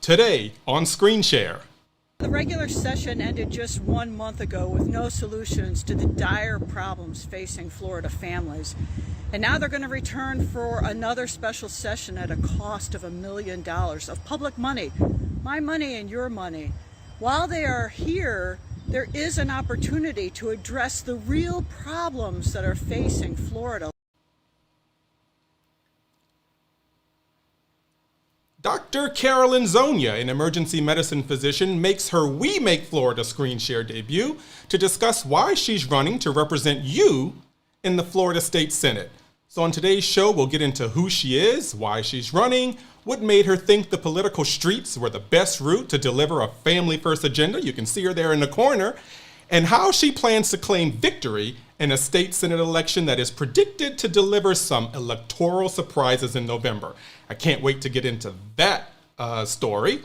Today on Screen Share. The regular session ended just 1 month ago with no solutions to the dire problems facing Florida families. And now they're going to return for another special session at a cost of $1 million of public money, my money and your money. While they are here, there is an opportunity to address the real problems that are facing Florida. Dr. Carolynn Zonia, an emergency medicine physician, makes her We Make Florida Screen Share debut to discuss why she's running to represent you in the Florida State Senate. So on today's show, we'll get into who she is, why she's running, what made her think the political streets were the best route to deliver a family-first agenda. You can see her there in the corner. And how she plans to claim victory in a state Senate election that is predicted to deliver some electoral surprises in November. I can't wait to get into that story.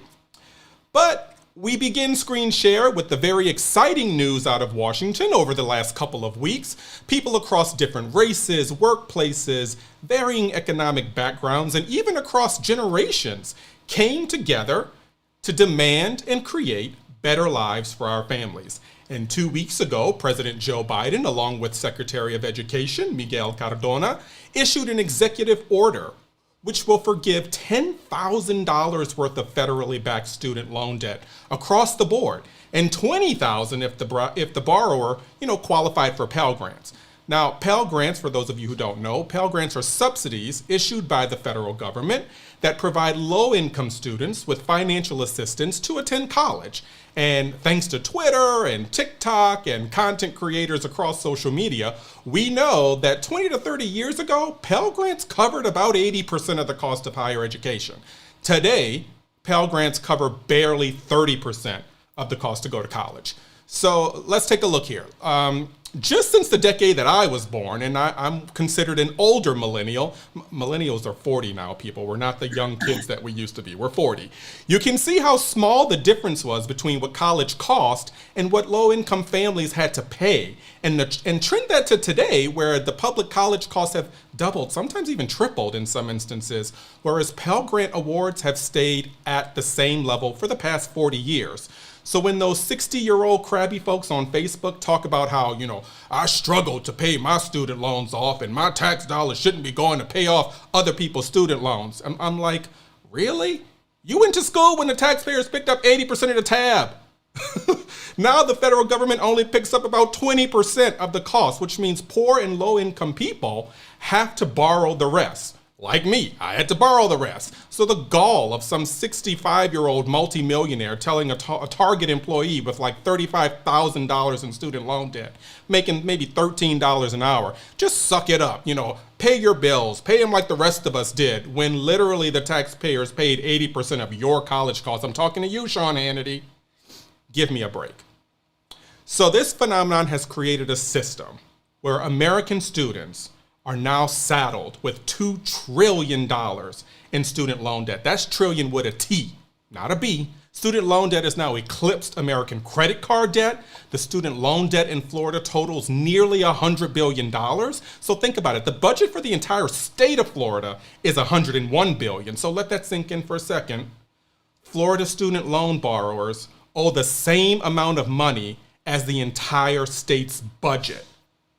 But we begin Screen Share with the very exciting news out of Washington over the last couple of weeks. People across different races, workplaces, varying economic backgrounds, and even across generations came together to demand and create better lives for our families. And 2 weeks ago, President Joe Biden, along with Secretary of Education Miguel Cardona, issued an executive order which will forgive $10,000 worth of federally backed student loan debt across the board, and $20,000 if the borrower, qualified for Pell Grants. Now, Pell Grants, for those of you who don't know, Pell Grants are subsidies issued by the federal government that provide low-income students with financial assistance to attend college. And thanks to Twitter and TikTok and content creators across social media, we know that 20 to 30 years ago, Pell Grants covered about 80% of the cost of higher education. Today, Pell Grants cover barely 30% of the cost to go to college. So let's take a look here. Just since the decade that I was born, and I'm considered an older millennial. Millennials are 40 now, people. We're not the young kids that we used to be. We're 40. You can see how small the difference was between what college cost and what low-income families had to pay. And trend that to today, where the public college costs have doubled, sometimes even tripled in some instances, whereas Pell Grant awards have stayed at the same level for the past 40 years. So when those 60-year-old crabby folks on Facebook talk about how, I struggled to pay my student loans off and my tax dollars shouldn't be going to pay off other people's student loans, I'm like, really? You went to school when the taxpayers picked up 80% of the tab. Now the federal government only picks up about 20% of the cost, which means poor and low-income people have to borrow the rest. Like me, I had to borrow the rest. So the gall of some 65-year-old multimillionaire telling a Target employee with like $35,000 in student loan debt, making maybe $13 an hour, just suck it up, pay your bills, pay them like the rest of us did, when literally the taxpayers paid 80% of your college costs. I'm talking to you, Sean Hannity. Give me a break. So this phenomenon has created a system where American students are now saddled with $2 trillion in student loan debt. That's trillion with a T, not a B. Student loan debt has now eclipsed American credit card debt. The student loan debt in Florida totals nearly $100 billion. So think about it. The budget for the entire state of Florida is $101 billion. So let that sink in for a second. Florida student loan borrowers owe the same amount of money as the entire state's budget.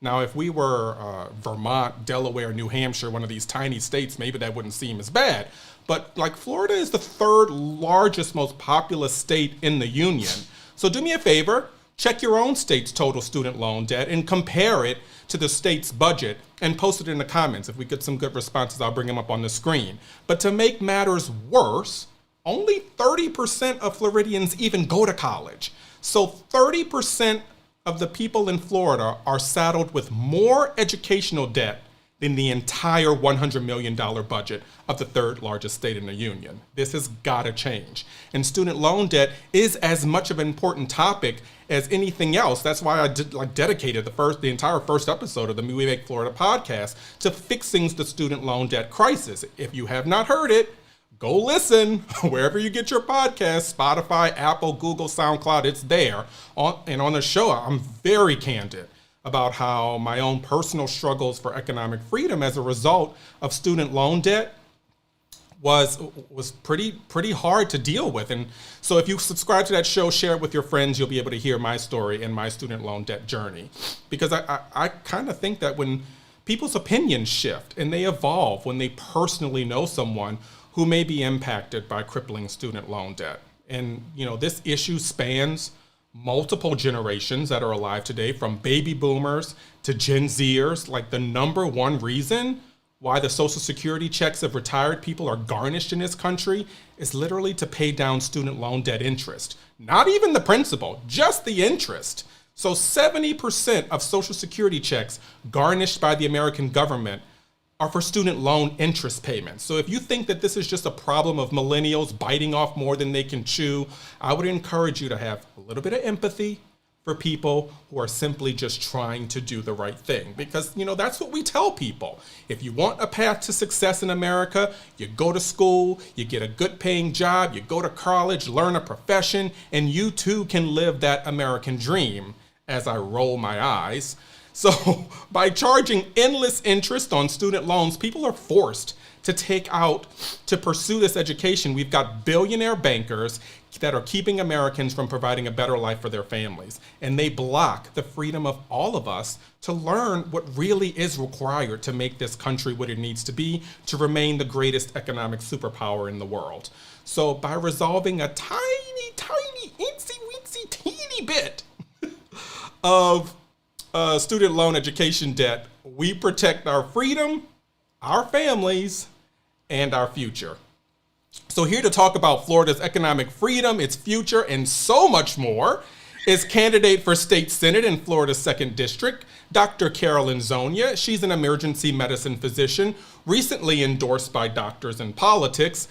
Now, if we were Vermont, Delaware, New Hampshire, one of these tiny states, maybe that wouldn't seem as bad. But like Florida is the third largest, most populous state in the union. So do me a favor, check your own state's total student loan debt and compare it to the state's budget and post it in the comments. If we get some good responses, I'll bring them up on the screen. But to make matters worse, only 30% of Floridians even go to college. So 30% of the people in Florida are saddled with more educational debt than the entire $100 million budget of the third largest state in the union. This has got to change. And student loan debt is as much of an important topic as anything else. That's why I dedicated the entire first episode of the We Make Florida podcast to fixing the student loan debt crisis. If you have not heard it, go listen wherever you get your podcasts, Spotify, Apple, Google, SoundCloud, it's there. And on the show, I'm very candid about how my own personal struggles for economic freedom as a result of student loan debt was pretty hard to deal with. And so if you subscribe to that show, share it with your friends, you'll be able to hear my story and my student loan debt journey. Because I kind of think that when people's opinions shift and they evolve when they personally know someone who may be impacted by crippling student loan debt. And this issue spans multiple generations that are alive today, from baby boomers to Gen Zers. Like, the number one reason why the Social Security checks of retired people are garnished in this country is literally to pay down student loan debt interest. Not even the principal, just the interest. So 70% of Social Security checks garnished by the American government are for student loan interest payments. So if you think that this is just a problem of millennials biting off more than they can chew, I would encourage you to have a little bit of empathy for people who are simply just trying to do the right thing. Because, that's what we tell people. If you want a path to success in America, you go to school, you get a good paying job, you go to college, learn a profession, and you too can live that American dream, as I roll my eyes. So by charging endless interest on student loans, people are forced to pursue this education. We've got billionaire bankers that are keeping Americans from providing a better life for their families. And they block the freedom of all of us to learn what really is required to make this country what it needs to be, to remain the greatest economic superpower in the world. So by resolving a tiny, itsy-weensy, teeny bit of student loan education debt, we protect our freedom, our families, and our future. So here to talk about Florida's economic freedom, its future, and so much more is candidate for state senate in Florida's 2nd District, Dr. Carolynn Zonia. She's an emergency medicine physician, recently endorsed by Doctors in Politics.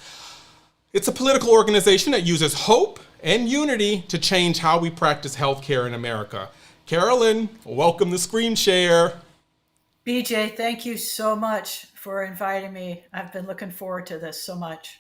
It's a political organization that uses hope and unity to change how we practice healthcare in America. Carolynn, welcome to Screen Share. BJ, thank you so much for inviting me. I've been looking forward to this so much.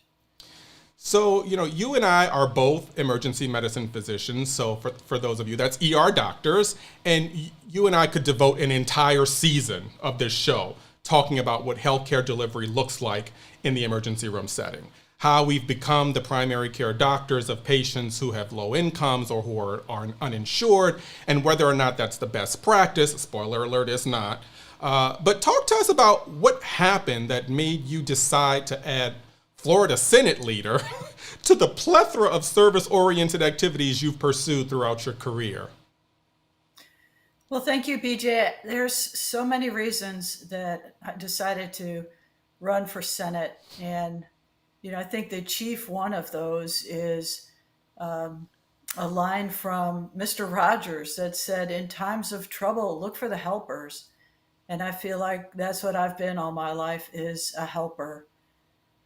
So, you and I are both emergency medicine physicians. So for those of you, that's ER doctors. And you and I could devote an entire season of this show talking about what healthcare delivery looks like in the emergency room setting. How we've become the primary care doctors of patients who have low incomes or who are uninsured, and whether or not that's the best practice. Spoiler alert, it's not. But talk to us about what happened that made you decide to add Florida Senate leader to the plethora of service-oriented activities you've pursued throughout your career. Well, thank you, BJ. There's so many reasons that I decided to run for Senate. And, I think the chief one of those is a line from Mr. Rogers that said, "In times of trouble, look for the helpers." And I feel like that's what I've been all my life, is a helper.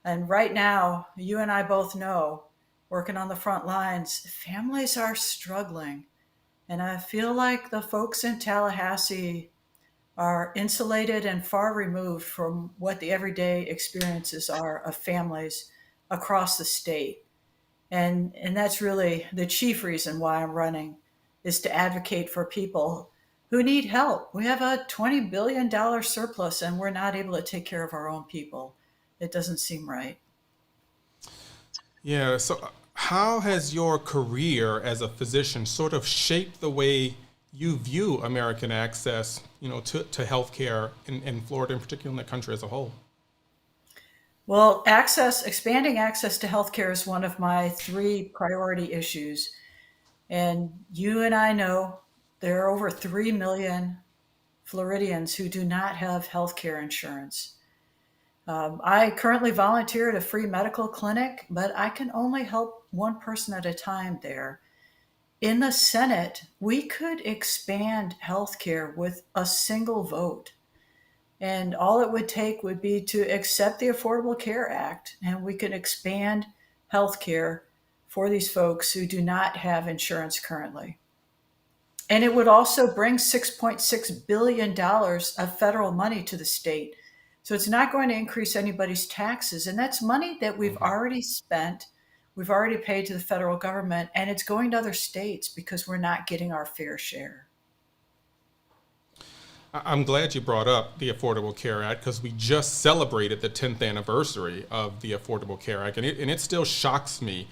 And right now, you and I both know, working on the front lines, families are struggling. And I feel like the folks in Tallahassee are insulated and far removed from what the everyday experiences are of families across the state. And that's really the chief reason why I'm running, is to advocate for people who need help. We have a $20 billion surplus and we're not able to take care of our own people. It doesn't seem right. Yeah, so how has your career as a physician sort of shaped the way you view American access, to healthcare in Florida, in particular, in the country as a whole? Well, expanding access to healthcare is one of my 3 priority issues. And you and I know there are over 3 million Floridians who do not have healthcare insurance. I currently volunteer at a free medical clinic, but I can only help one person at a time there. In the Senate, we could expand healthcare with a single vote. And all it would take would be to accept the Affordable Care Act, and we could expand healthcare for these folks who do not have insurance currently. And it would also bring $6.6 billion of federal money to the state. So it's not going to increase anybody's taxes. And that's money that we've already spent. We've already paid to the federal government, and it's going to other states because we're not getting our fair share. I'm glad you brought up the Affordable Care Act because we just celebrated the 10th anniversary of the Affordable Care Act, and it still shocks me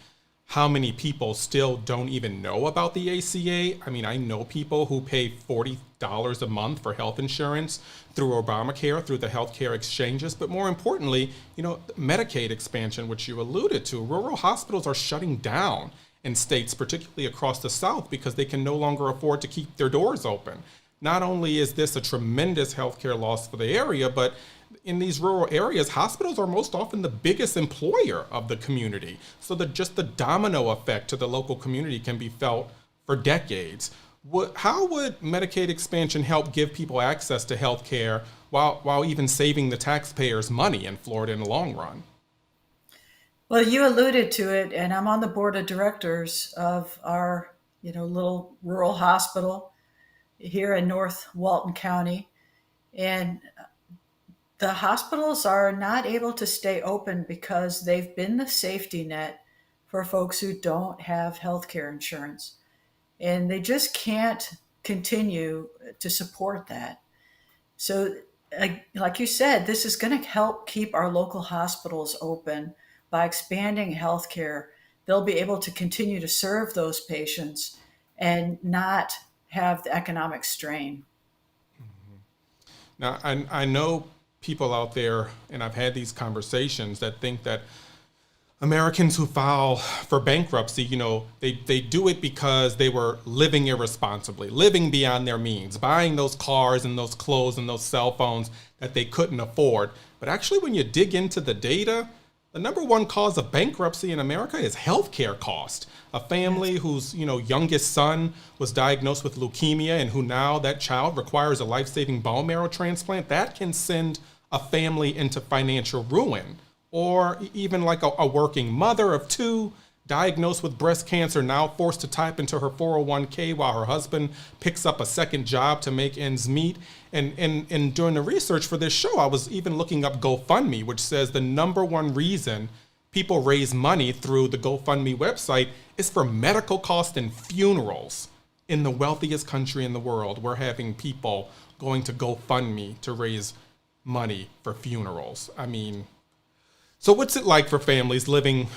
how many people still don't even know about the ACA. I mean, I know people who pay $40 a month for health insurance through Obamacare, through the healthcare exchanges, but more importantly, Medicaid expansion, which you alluded to. Rural hospitals are shutting down in states, particularly across the South, because they can no longer afford to keep their doors open. Not only is this a tremendous healthcare loss for the area, but in these rural areas, hospitals are most often the biggest employer of the community. So that just the domino effect to the local community can be felt for decades. How would Medicaid expansion help give people access to health care while even saving the taxpayers money in Florida in the long run? Well, you alluded to it, and I'm on the board of directors of our, little rural hospital here in North Walton County. And the hospitals are not able to stay open because they've been the safety net for folks who don't have health care insurance. And they just can't continue to support that. So, like you said, this is going to help keep our local hospitals open by expanding healthcare. They'll be able to continue to serve those patients and not have the economic strain. Now, I know people out there, and I've had these conversations that think that Americans who file for bankruptcy, they do it because they were living irresponsibly, living beyond their means, buying those cars and those clothes and those cell phones that they couldn't afford. But actually, when you dig into the data, the number one cause of bankruptcy in America is healthcare cost. A family whose youngest son was diagnosed with leukemia and who now that child requires a life-saving bone marrow transplant, that can send a family into financial ruin. Or even like a working mother of two diagnosed with breast cancer, now forced to type into her 401k while her husband picks up a second job to make ends meet. And during the research for this show, I was even looking up GoFundMe, which says the number one reason people raise money through the GoFundMe website is for medical costs and funerals. In the wealthiest country in the world, we're having people going to GoFundMe to raise money for funerals. I mean, so what's it like for families living,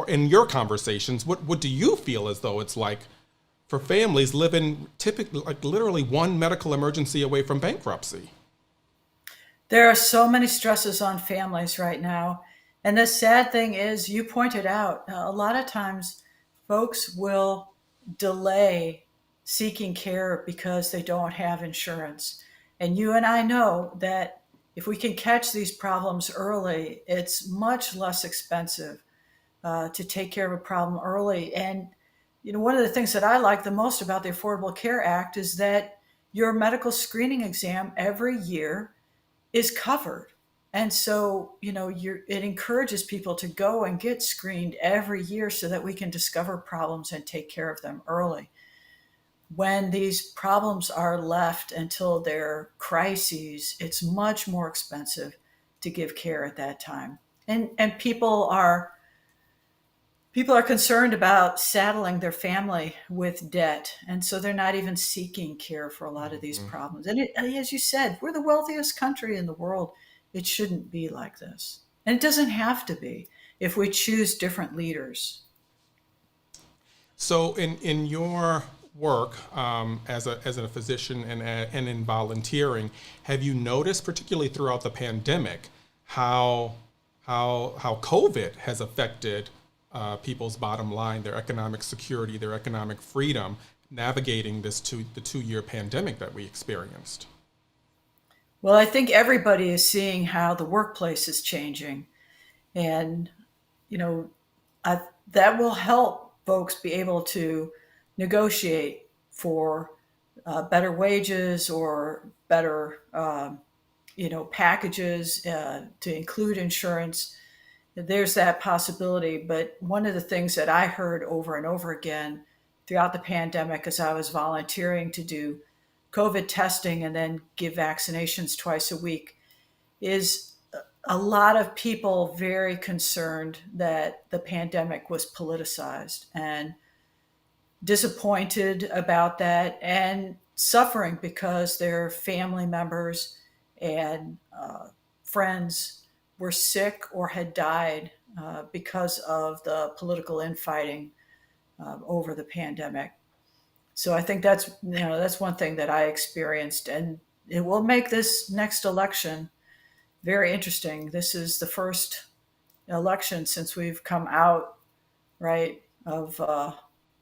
in your conversations, what do you feel as though it's like for families living typically, like literally one medical emergency away from bankruptcy? There are so many stresses on families right now. And the sad thing is, you pointed out, a lot of times folks will delay seeking care because they don't have insurance. And you and I know that if we can catch these problems early, it's much less expensive to take care of a problem early. And, one of the things that I like the most about the Affordable Care Act is that your medical screening exam every year is covered. And so, it encourages people to go and get screened every year so that we can discover problems and take care of them early. When these problems are left until they're crises, it's much more expensive to give care at that time. And people are concerned about saddling their family with debt. And so they're not even seeking care for a lot of these problems. And as you said, we're the wealthiest country in the world. It shouldn't be like this. And it doesn't have to be if we choose different leaders. So in your work as a physician and in volunteering, have you noticed, particularly throughout the pandemic, how COVID has affected people's bottom line, their economic security, their economic freedom, navigating the 2-year pandemic that we experienced? Well, I think everybody is seeing how the workplace is changing. And, that will help folks be able to negotiate for better wages or better, packages to include insurance. There's that possibility. But one of the things that I heard over and over again throughout the pandemic as I was volunteering to do COVID testing and then give vaccinations twice a week is a lot of people very concerned that the pandemic was politicized and disappointed about that. And suffering because their family members and friends were sick or had died because of the political infighting over the pandemic. So I think that's one thing that I experienced, and it will make this next election very interesting. This is the first election since we've come out, right, of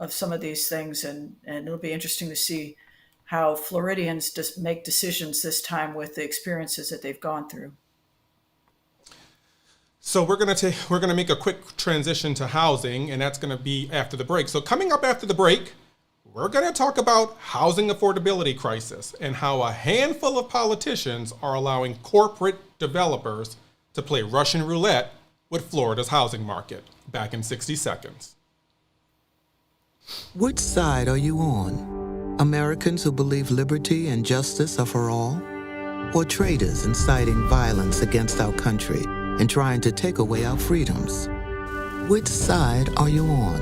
some of these things, and it'll be interesting to see how Floridians just make decisions this time with the experiences that they've gone through. So we're gonna make a quick transition to housing, and that's gonna be after the break. So coming up after the break, we're gonna talk about housing affordability crisis and how a handful of politicians are allowing corporate developers to play Russian roulette with Florida's housing market. Back in 60 seconds. Which side are you on? Americans who believe liberty and justice are for all? Or traitors inciting violence against our country and trying to take away our freedoms? Which side are you on?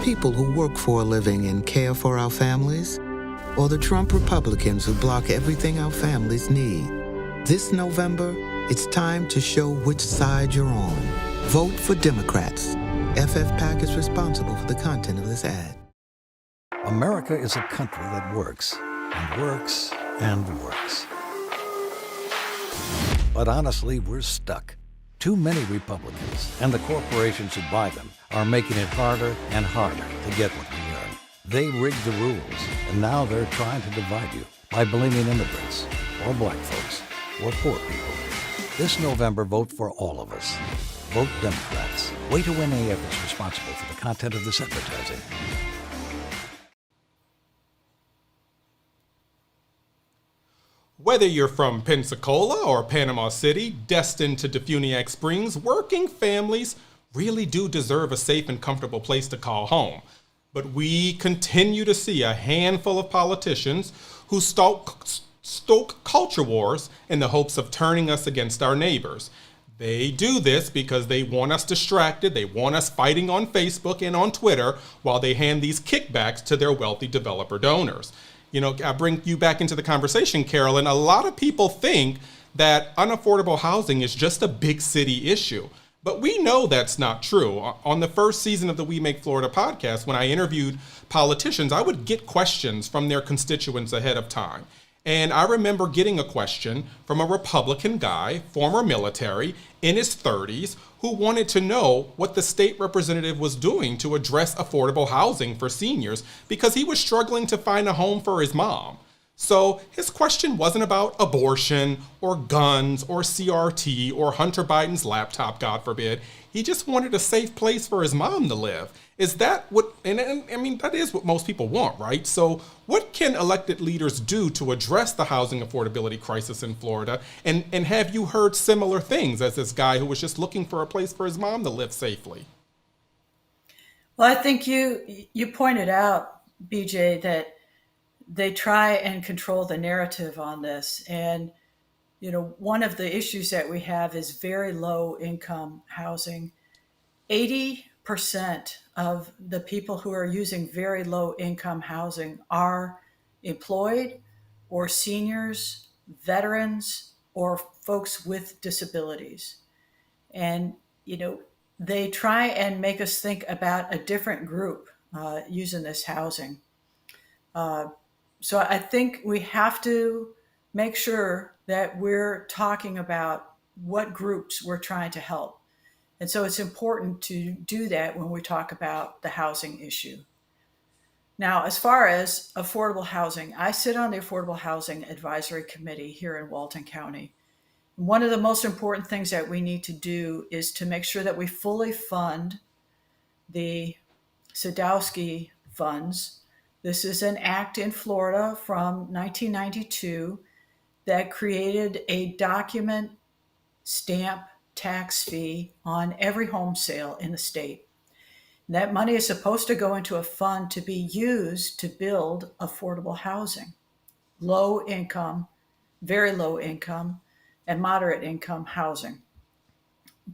People who work for a living and care for our families? Or the Trump Republicans who block everything our families need? This November, it's time to show which side you're on. Vote for Democrats. FFPAC is responsible for the content of this ad. America is a country that works, and works, and works. But honestly, we're stuck. Too many Republicans and the corporations who buy them are making it harder and harder to get what we earn. They rigged the rules, and now they're trying to divide you by blaming immigrants, or black folks, or poor people. This November, vote for all of us. Vote Democrats. Wait to win AF is responsible for the content of this advertising. Whether you're from Pensacola or Panama City, destined to Defuniak Springs, working families really do deserve a safe and comfortable place to call home. But we continue to see a handful of politicians who stoke culture wars in the hopes of turning us against our neighbors. They do this because they want us distracted, they want us fighting on Facebook and on Twitter while they hand these kickbacks to their wealthy developer donors. You know, I bring you back into the conversation, Carolyn. A lot of people think that unaffordable housing is just a big city issue. But we know that's not true. On the first season of the We Make Florida podcast, when I interviewed politicians, I would get questions from their constituents ahead of time. And I remember getting a question from a Republican guy, former military, in his 30s, who wanted to know what the state representative was doing to address affordable housing for seniors because he was struggling to find a home for his mom. So his question wasn't about abortion or guns or CRT or Hunter Biden's laptop, God forbid. He just wanted a safe place for his mom to live. Is that what, and I mean, that is what most people want, right? So what can elected leaders do to address the housing affordability crisis in Florida? And have you heard similar things as this guy who was just looking for a place for his mom to live safely? Well, I think you pointed out, BJ, that they try and control the narrative on this. And, you know, one of the issues that we have is very low income housing. 80% of the people who are using very low income housing are employed or seniors, veterans, or folks with disabilities. And, you know, they try and make us think about a different group using this housing. So I think we have to make sure that we're talking about what groups we're trying to help. And so it's important to do that when we talk about the housing issue. Now, as far as affordable housing, I sit on the Affordable Housing Advisory Committee here in Walton County. One of the most important things that we need to do is to make sure that we fully fund the Sadowski funds. This is an act in Florida from 1992 that created a document stamp tax fee on every home sale in the state. And that money is supposed to go into a fund to be used to build affordable housing, low income, very low income, and moderate income housing.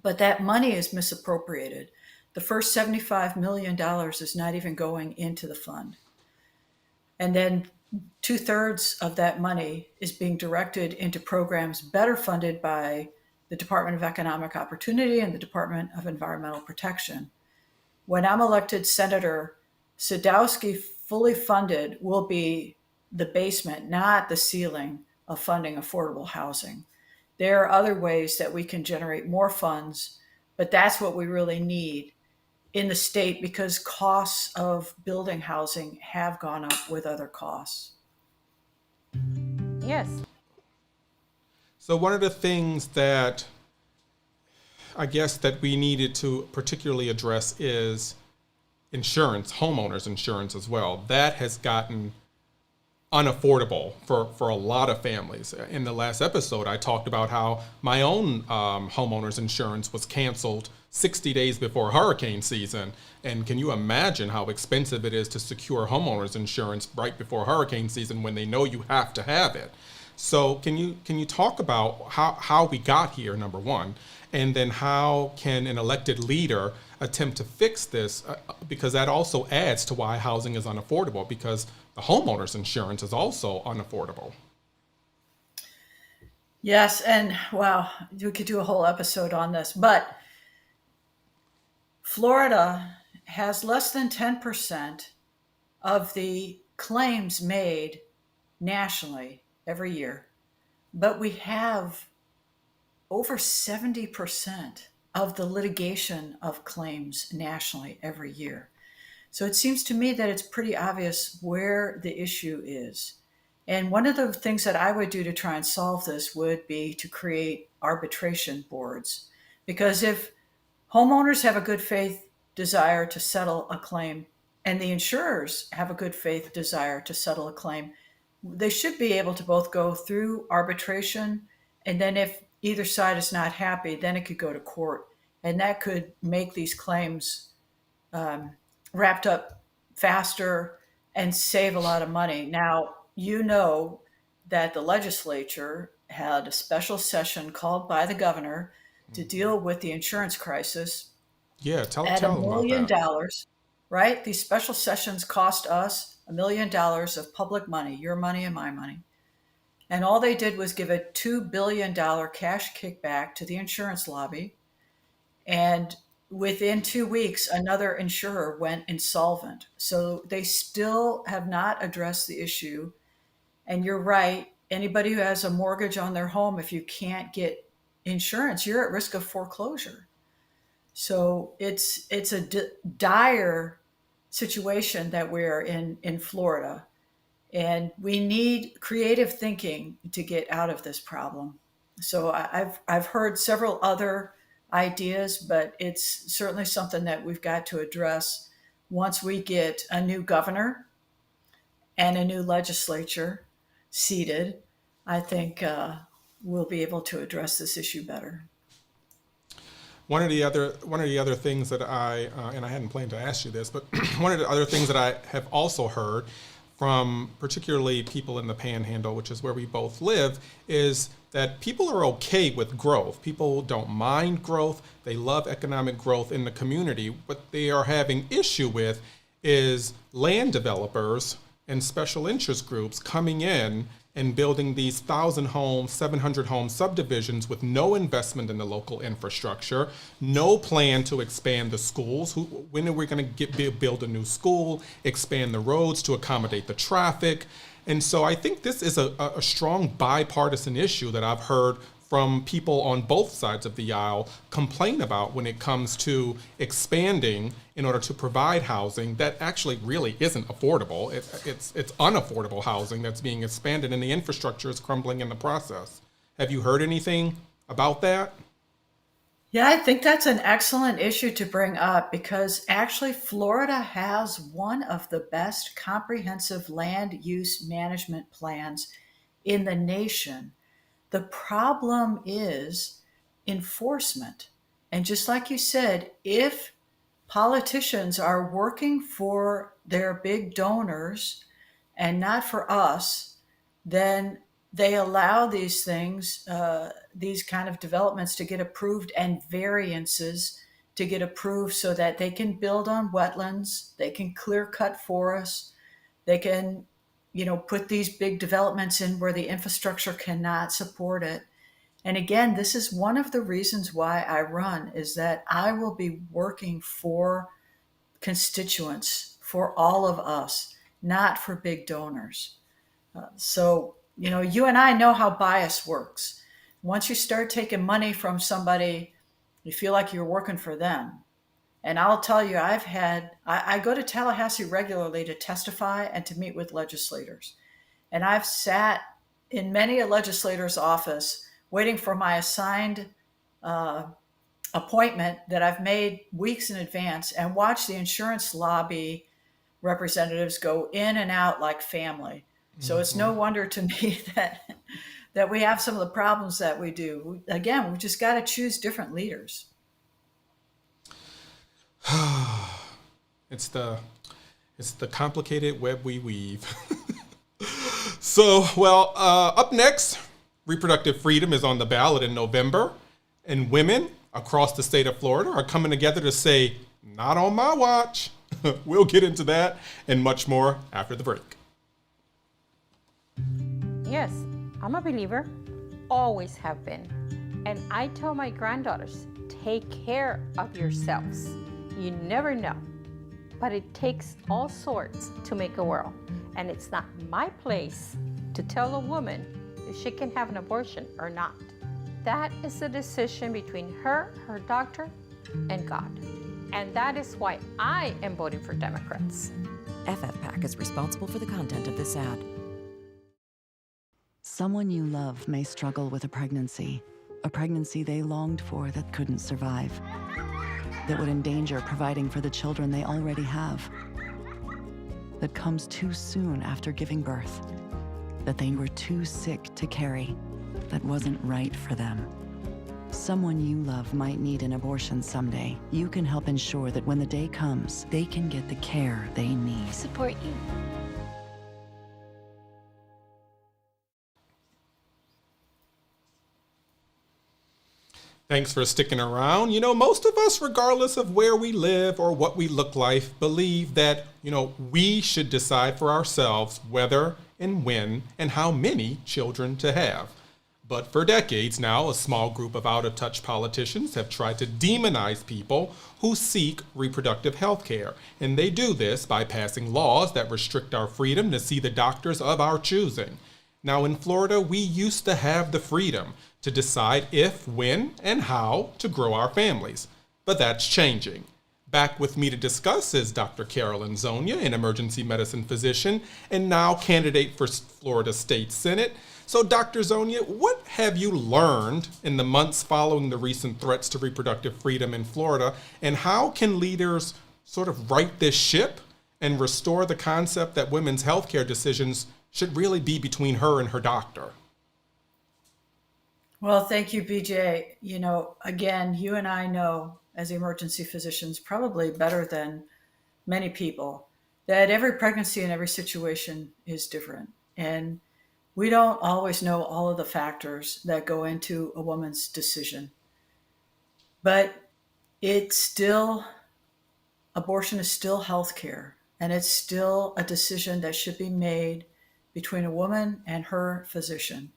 But that money is misappropriated. The first $75 million is not even going into the fund. And then 2/3 of that money is being directed into programs better funded by the Department of Economic Opportunity and the Department of Environmental Protection. When I'm elected senator, Sadowski fully funded will be the basement, not the ceiling of funding affordable housing. There are other ways that we can generate more funds, but that's what we really need in the state because costs of building housing have gone up with other costs. Yes. So one of the things that I guess that we needed to particularly address is insurance, homeowners insurance as well. That has gotten unaffordable for a lot of families. In the last episode, I talked about how my own homeowners insurance was canceled 60 days before hurricane season. And can you imagine how expensive it is to secure homeowners insurance right before hurricane season when they know you have to have it? So can you talk about how we got here, number one, and then how can an elected leader attempt to fix this? Because that also adds to why housing is unaffordable, because the homeowner's insurance is also unaffordable. Yes, and wow, we could do a whole episode on this, but Florida has less than 10% of the claims made nationally every year, but we have over 70% of the litigation of claims nationally every year. So it seems to me that it's pretty obvious where the issue is. And one of the things that I would do to try and solve this would be to create arbitration boards. Because if homeowners have a good faith desire to settle a claim and the insurers have a good faith desire to settle a claim, they should be able to both go through arbitration. And then if either side is not happy, then it could go to court. And that could make these claims wrapped up faster and save a lot of money. Now, you know that the legislature had a special session called by the governor to deal with the insurance crisis Yeah, tell at $1 them about million, that. right? These special sessions cost us $1 million of public money, your money and my money. And all they did was give a $2 billion cash kickback to the insurance lobby. And within 2 weeks, another insurer went insolvent. So they still have not addressed the issue. And you're right. Anybody who has a mortgage on their home, if you can't get insurance, you're at risk of foreclosure. So it's a dire situation that we're in Florida. And we need creative thinking to get out of this problem. So I've heard several other ideas, but it's certainly something that we've got to address once we get a new governor and a new legislature seated. I think we'll be able to address this issue better. One of the other things that I and I hadn't planned to ask you this, but one of the other things that I have also heard from particularly people in the Panhandle, which is where we both live, is that people are okay with growth. People don't mind growth. They love economic growth in the community. What they are having issue with is land developers and special interest groups coming in and building these 1,000 home, 700 home subdivisions with no investment in the local infrastructure, no plan to expand the schools. When are we going to build a new school, expand the roads to accommodate the traffic? And so I think this is a strong bipartisan issue that I've heard from people on both sides of the aisle complain about when it comes to expanding in order to provide housing that actually really isn't affordable. It's unaffordable housing that's being expanded, and the infrastructure is crumbling in the process. Have you heard anything about that? Yeah, I think that's an excellent issue to bring up because actually Florida has one of the best comprehensive land use management plans in the nation. The problem is enforcement. And just like you said, if politicians are working for their big donors and not for us, then they allow these things, these kind of developments to get approved and variances to get approved so that they can build on wetlands, they can clear cut forests, they can put these big developments in where the infrastructure cannot support it. And again, this is one of the reasons why I run, is that I will be working for constituents, for all of us, not for big donors. So, you and I know how bias works. Once you start taking money from somebody, you feel like you're working for them. And I'll tell you, I go to Tallahassee regularly to testify and to meet with legislators. And I've sat in many a legislator's office waiting for my assigned appointment that I've made weeks in advance, and watch the insurance lobby representatives go in and out like family. So it's no wonder to me that we have some of the problems that we do. Again, we just got to choose different leaders. It's the complicated web we weave. So, up next, reproductive freedom is on the ballot in November, and women across the state of Florida are coming together to say, not on my watch. We'll get into that and much more after the break. Yes, I'm a believer, always have been. And I tell my granddaughters, take care of yourselves. You never know. But it takes all sorts to make a world. And it's not my place to tell a woman if she can have an abortion or not. That is a decision between her doctor, and God. And that is why I am voting for Democrats. FFPAC is responsible for the content of this ad. Someone you love may struggle with a pregnancy they longed for that couldn't survive, that would endanger providing for the children they already have, that comes too soon after giving birth, that they were too sick to carry, that wasn't right for them. Someone you love might need an abortion someday. You can help ensure that when the day comes, they can get the care they need. Support you. Thanks for sticking around. Most of us, regardless of where we live or what we look like, believe that, we should decide for ourselves whether and when and how many children to have. But for decades now, a small group of out-of-touch politicians have tried to demonize people who seek reproductive health care. And they do this by passing laws that restrict our freedom to see the doctors of our choosing. Now, in Florida, we used to have the freedom to decide if, when, and how to grow our families. But that's changing. Back with me to discuss is Dr. Carolynn Zonia, an emergency medicine physician and now candidate for Florida State Senate. So, Dr. Zonia, what have you learned in the months following the recent threats to reproductive freedom in Florida, and how can leaders sort of right this ship and restore the concept that women's healthcare decisions should really be between her and her doctor? Well, thank you, BJ. Again, you and I know as emergency physicians, probably better than many people, that every pregnancy and every situation is different. And we don't always know all of the factors that go into a woman's decision. But abortion is still healthcare, and it's still a decision that should be made between a woman and her physician,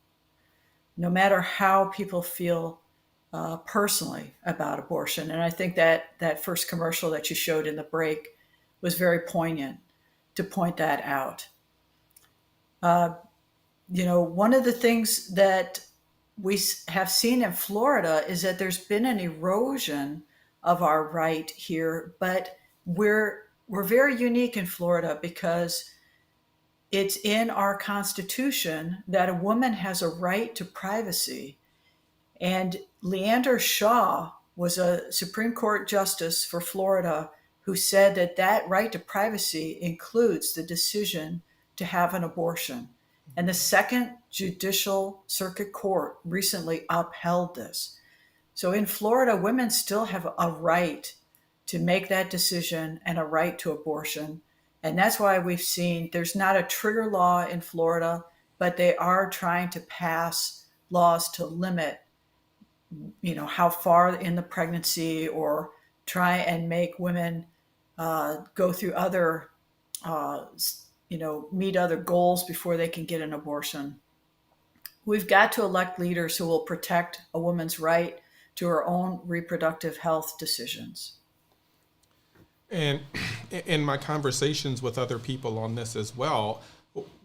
no matter how people feel personally about abortion. And I think that first commercial that you showed in the break was very poignant to point that out. One of the things that we have seen in Florida is that there's been an erosion of our right here, but we're very unique in Florida because it's in our Constitution that a woman has a right to privacy. And Leander Shaw was a Supreme Court justice for Florida who said that right to privacy includes the decision to have an abortion. And the Second Judicial Circuit Court recently upheld this. So in Florida, women still have a right to make that decision and a right to abortion. And that's why we've seen there's not a trigger law in Florida, but they are trying to pass laws to limit, how far in the pregnancy, or try and make women go through other, meet other goals before they can get an abortion. We've got to elect leaders who will protect a woman's right to her own reproductive health decisions. And in my conversations with other people on this as well,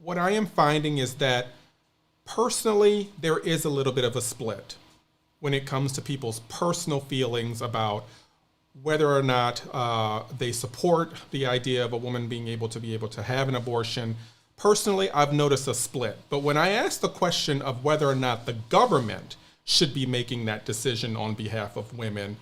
what I am finding is that personally, there is a little bit of a split when it comes to people's personal feelings about whether or not they support the idea of a woman being able to have an abortion. Personally, I've noticed a split. But when I ask the question of whether or not the government should be making that decision on behalf of women,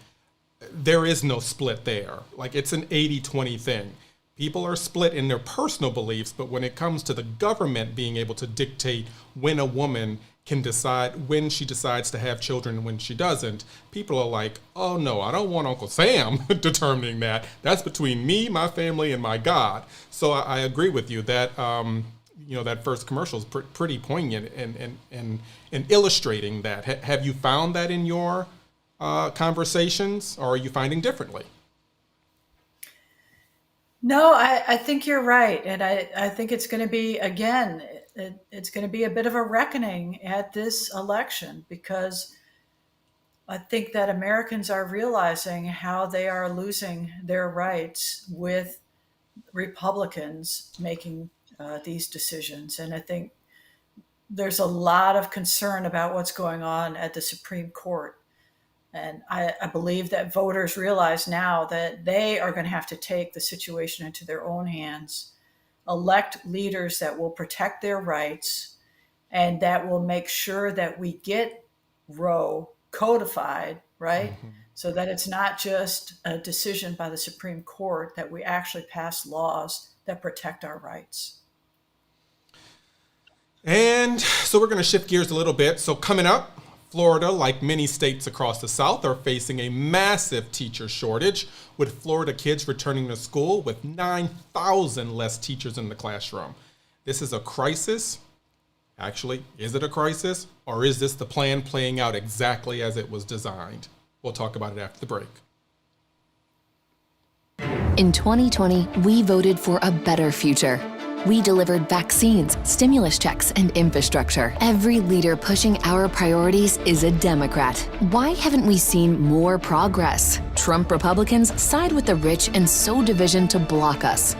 there is no split there. Like, it's an 80-20 thing. People are split in their personal beliefs, but when it comes to the government being able to dictate when a woman can decide when she decides to have children and when she doesn't, people are like, oh no, I don't want Uncle Sam determining that. That's between me, my family, and my God. So I agree with you that that first commercial is pretty poignant and illustrating that. Have you found that in your conversations, or are you finding differently? No, I think you're right. And I think it's going to be, again, it's going to be a bit of a reckoning at this election, because I think that Americans are realizing how they are losing their rights with Republicans making these decisions. And I think there's a lot of concern about what's going on at the Supreme Court. And I believe that voters realize now that they are going to have to take the situation into their own hands, elect leaders that will protect their rights, and that will make sure that we get Roe codified, right? Mm-hmm. So that it's not just a decision by the Supreme Court, that we actually pass laws that protect our rights. And so we're going to shift gears a little bit. So coming up, Florida, like many states across the South, are facing a massive teacher shortage, with Florida kids returning to school with 9,000 less teachers in the classroom. This is a crisis. Actually, is it a crisis, or is this the plan playing out exactly as it was designed? We'll talk about it after the break. In 2020, we voted for a better future. We delivered vaccines, stimulus checks, and infrastructure. Every leader pushing our priorities is a Democrat. Why haven't we seen more progress? Trump Republicans side with the rich and sow division to block us.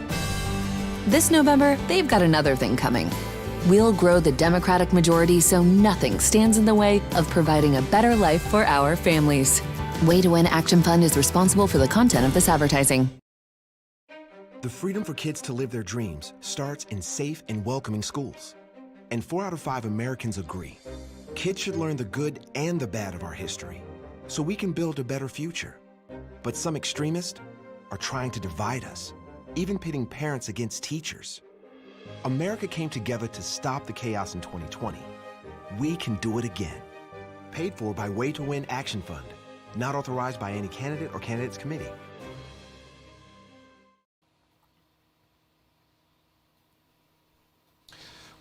This November, they've got another thing coming. We'll grow the Democratic majority so nothing stands in the way of providing a better life for our families. Way to Win Action Fund is responsible for the content of this advertising. The freedom for kids to live their dreams starts in safe and welcoming schools. And 4 out of 5 Americans agree. Kids should learn the good and the bad of our history, so we can build a better future. But some extremists are trying to divide us, even pitting parents against teachers. America came together to stop the chaos in 2020. We can do it again. Paid for by Way to Win Action Fund. Not authorized by any candidate or candidates committee.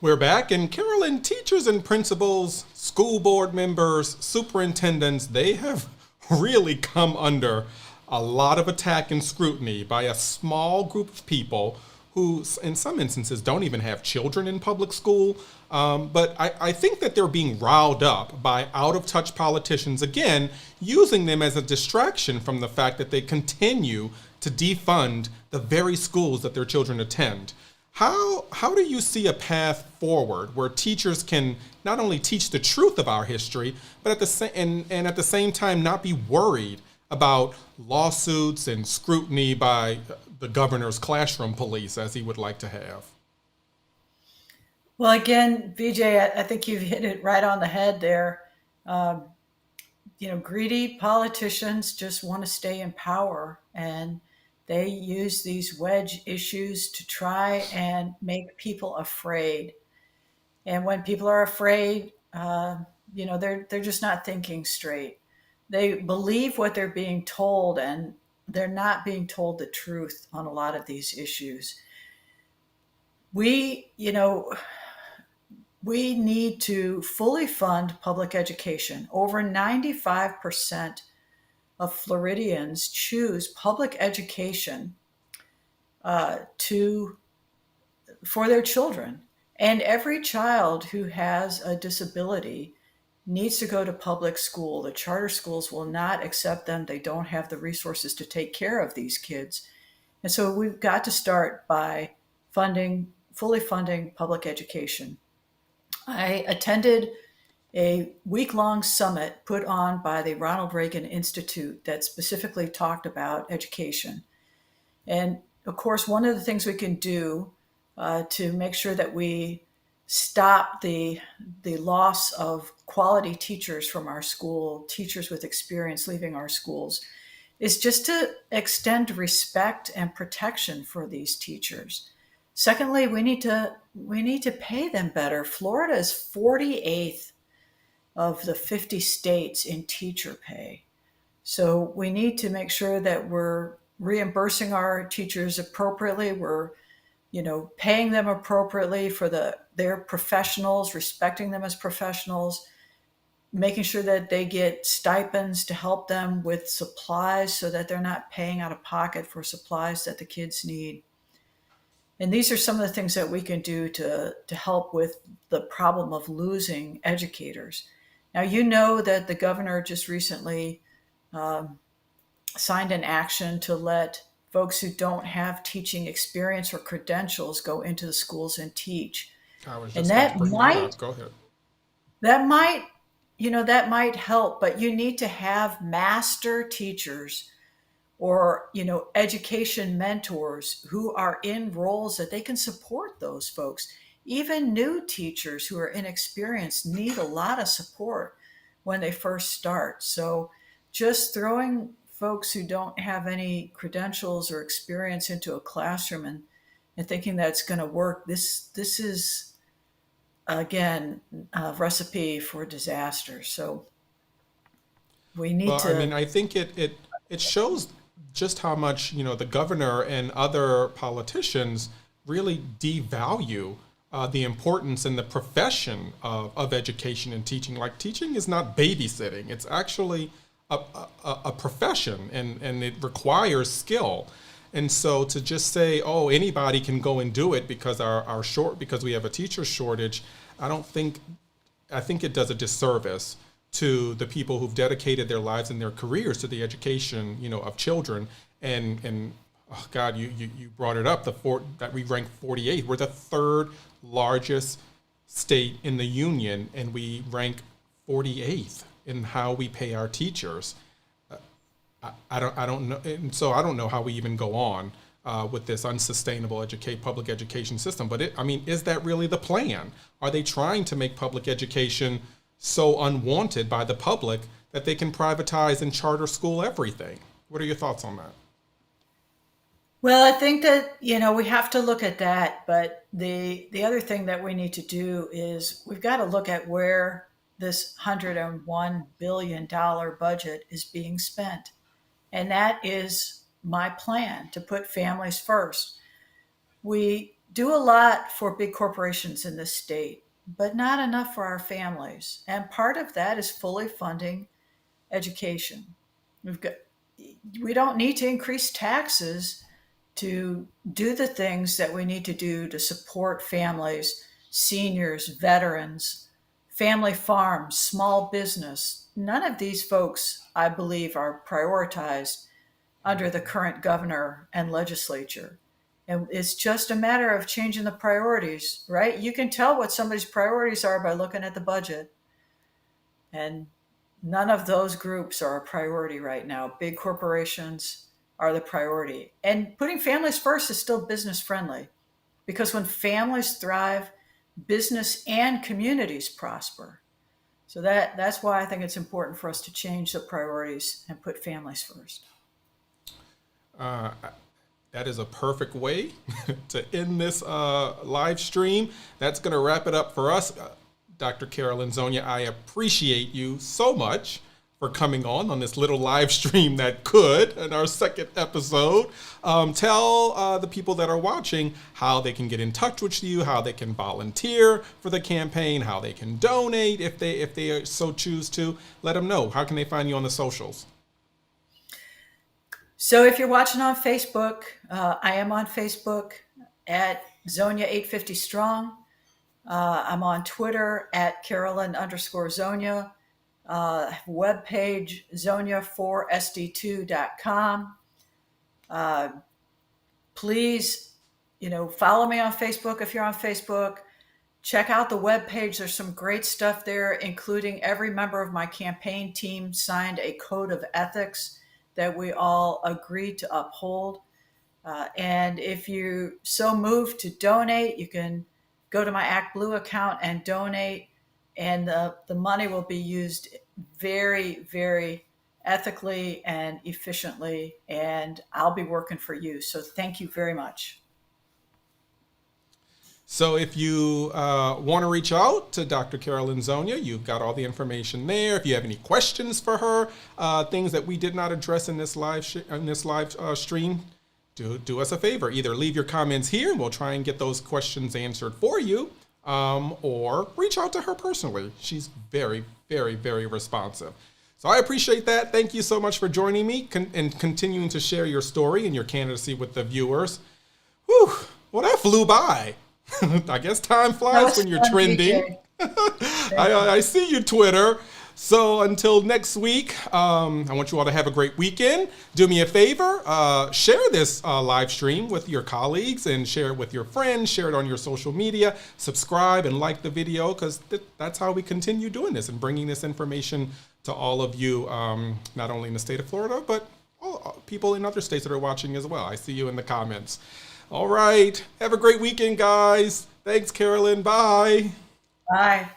We're back, and Carolyn, teachers and principals, school board members, superintendents, they have really come under a lot of attack and scrutiny by a small group of people who, in some instances, don't even have children in public school. But I think that they're being riled up by out-of-touch politicians, again, using them as a distraction from the fact that they continue to defund the very schools that their children attend. How do you see a path forward where teachers can not only teach the truth of our history, but at the same time not be worried about lawsuits and scrutiny by the governor's classroom police, as he would like to have? Well, again, Vijay, I think you've hit it right on the head there. Greedy politicians just want to stay in power, and they use these wedge issues to try and make people afraid. And when people are afraid, they're just not thinking straight. They believe what they're being told, and they're not being told the truth on a lot of these issues. We need to fully fund public education. Over 95% of Floridians choose public education to for their children. And every child who has a disability needs to go to public school. The charter schools will not accept them. They don't have the resources to take care of these kids. And so we've got to start by fully funding public education. I attended a week-long summit put on by the Ronald Reagan Institute that specifically talked about education. And of course, one of the things we can do to make sure that we stop the loss of quality teachers from our school, teachers with experience leaving our schools, is just to extend respect and protection for these teachers. Secondly, we need to pay them better. Florida is 48th of the 50 states in teacher pay. So we need to make sure that we're reimbursing our teachers appropriately. We're, paying them appropriately for their professionals, respecting them as professionals, making sure that they get stipends to help them with supplies so that they're not paying out of pocket for supplies that the kids need. And these are some of the things that we can do to help with the problem of losing educators. Now, you know that the governor just recently signed an action to let folks who don't have teaching experience or credentials go into the schools and teach. I was And just about to bring that up. Go ahead. that might help, but you need to have master teachers or, education mentors who are in roles that they can support those folks. Even new teachers who are inexperienced need a lot of support when they first start. So just throwing folks who don't have any credentials or experience into a classroom and thinking that's going to work, this is, again, a recipe for disaster. So we need to. I mean, I think it shows just how much, the governor and other politicians really devalue the importance and the profession of education and teaching. Like, teaching is not babysitting. It's actually a profession, and it requires skill. And so to just say, oh, anybody can go and do it because because we have a teacher shortage, I think it does a disservice to the people who've dedicated their lives and their careers to the education, of children. And oh God, you brought it up, that we rank 48th. We're the third largest state in the union, and we rank 48th in how we pay our teachers. I don't know, and so I don't know how we even go on with this unsustainable public education system. But is that really the plan? Are they trying to make public education so unwanted by the public that they can privatize and charter school everything? What are your thoughts on that? Well, I think that, we have to look at that. But the other thing that we need to do is we've got to look at where this $101 billion budget is being spent. And that is my plan, to put families first. We do a lot for big corporations in this state, but not enough for our families. And part of that is fully funding education. We don't need to increase taxes to do the things that we need to do to support families, seniors, veterans, family farms, small business. None of these folks, I believe, are prioritized under the current governor and legislature. And it's just a matter of changing the priorities, right? You can tell what somebody's priorities are by looking at the budget. And none of those groups are a priority right now. Big corporations are the priority. And putting families first is still business friendly, because when families thrive, business and communities prosper. So that's why I think it's important for us to change the priorities and put families first. That is a perfect way to end this live stream. That's going to wrap it up for us. Dr. Carolynn Zonia, I appreciate you so much for coming on this little live stream that could, in our second episode. Tell the people that are watching how they can get in touch with you, how they can volunteer for the campaign, how they can donate if they so choose to. Let them know. How can they find you on the socials? So if you're watching on Facebook, I am on Facebook at Zonia850 Strong. I'm on Twitter at Carolynn_Zonia. Webpage Zonia4SD2.com. Please, follow me on Facebook if you're on Facebook. Check out the webpage. There's some great stuff there, including every member of my campaign team signed a code of ethics that we all agreed to uphold. And if you so move to donate, you can go to my Act Blue account and donate. And the money will be used very, very ethically and efficiently. And I'll be working for you. So thank you very much. So if you want to reach out to Dr. Carolynn Zonia, you've got all the information there. If you have any questions for her, things that we did not address in this live stream, do us a favor. Either leave your comments here, and we'll try and get those questions answered for you, or reach out to her personally. She's very, very, very responsive. So I appreciate that. Thank you so much for joining me and continuing to share your story and your candidacy with the viewers. Whew, well, that flew by. I guess time flies when you're trending. I see you, Twitter. So until next week, I want you all to have a great weekend. Do me a favor, share this live stream with your colleagues and share it with your friends. Share it on your social media. Subscribe and like the video, because that's how we continue doing this and bringing this information to all of you, not only in the state of Florida, but all people in other states that are watching as well. I see you in the comments. All right. Have a great weekend, guys. Thanks, Carolynn. Bye. Bye.